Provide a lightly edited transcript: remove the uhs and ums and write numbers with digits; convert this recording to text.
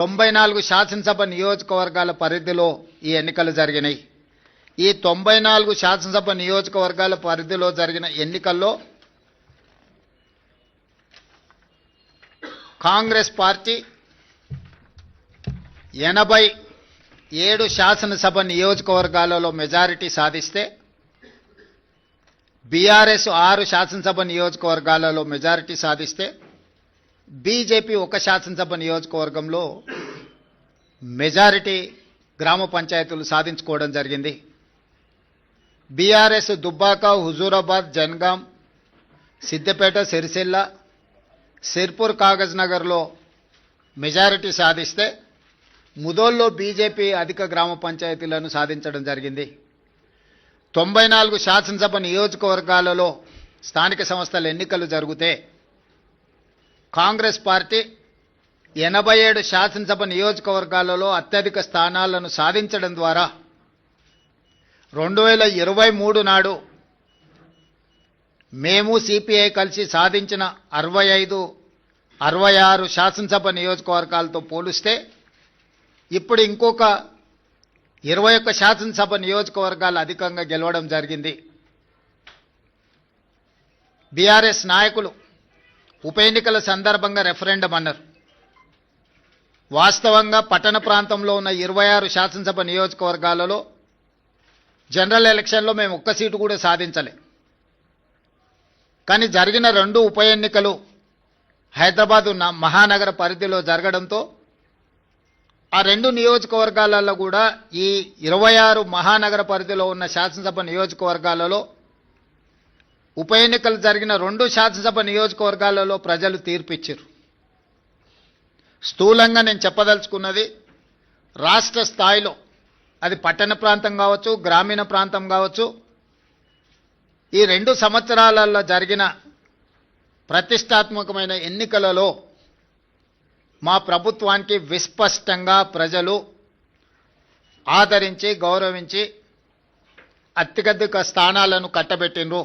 94 శాసనసభ నియోజకవర్గాల పరిధిలో ఈ ఎన్నికలు జరిగినాయి. ఈ 94 శాసనసభ నియోజకవర్గాల పరిధిలో జరిగిన ఎన్నికల్లో కాంగ్రెస్ పార్టీ 87 శాసనసభ నియోజకవర్గాలలో మెజారిటీ సాధిస్తే బీఆర్ఎస్ 6 శాసనసభ నియోజకవర్గాలలో మెజారిటీ సాధిస్తే బీజేపీ 1 శాసనసభ నియోజకవర్గంలో మెజారిటీ గ్రామ పంచాయతీలు సాధించుకోవడం జరిగింది. బీఆర్ఎస్ దుబ్బాక, హుజూరాబాద్, జన్గాం, సిద్దిపేట, సిరిసిల్ల, సిర్పూర్, కాగజ్ నగర్లో మెజారిటీ సాధిస్తే ముదోల్లో బీజేపీ అధిక గ్రామ పంచాయతీలను సాధించడం జరిగింది. 94 శాసనసభ నియోజకవర్గాలలో స్థానిక సంస్థల ఎన్నికలు జరిగితే కాంగ్రెస్ పార్టీ 87 శాసనసభ నియోజకవర్గాలలో అత్యధిక స్థానాలను సాధించడం ద్వారా 2023 నాడు మేము సిపిఐ కలిసి సాధించిన 65, 66 శాసనసభ నియోజకవర్గాలతో పోలిస్తే ఇప్పుడు ఇంకొక 21 శాసనసభ నియోజకవర్గాలు అధికంగా గెలవడం జరిగింది. బీఆర్ఎస్ నాయకులు ఉప ఎన్నికల సందర్భంగా రెఫరెండం అన్నారు. వాస్తవంగా పట్టణ ప్రాంతంలో ఉన్న 26 శాసనసభ నియోజకవర్గాలలో జనరల్ ఎలక్షన్లో మేము 1 సీటు కూడా సాధించలే. కానీ జరిగిన 2 ఉప ఎన్నికలు హైదరాబాద్ మహానగర పరిధిలో జరగడంతో ఆ 2 నియోజకవర్గాలలో కూడా ఈ 26 మహానగర పరిధిలో ఉన్న శాసనసభ నియోజకవర్గాలలో ఉప ఎన్నికలు జరిగిన 2 శాసనసభ నియోజకవర్గాలలో ప్రజలు తీర్పిచ్చారు. స్థూలంగా నేను చెప్పదలుచుకున్నది, రాష్ట్ర స్థాయిలో అది పట్టణ ప్రాంతం కావచ్చు, గ్రామీణ ప్రాంతం కావచ్చు, ఈ 2 సంవత్సరాలలో జరిగిన ప్రతిష్టాత్మకమైన ఎన్నికలలో మా ప్రభుత్వానికి విస్పష్టంగా ప్రజలు ఆదరించి గౌరవించి అత్యధిక స్థానాలను కట్టబెట్టినరు.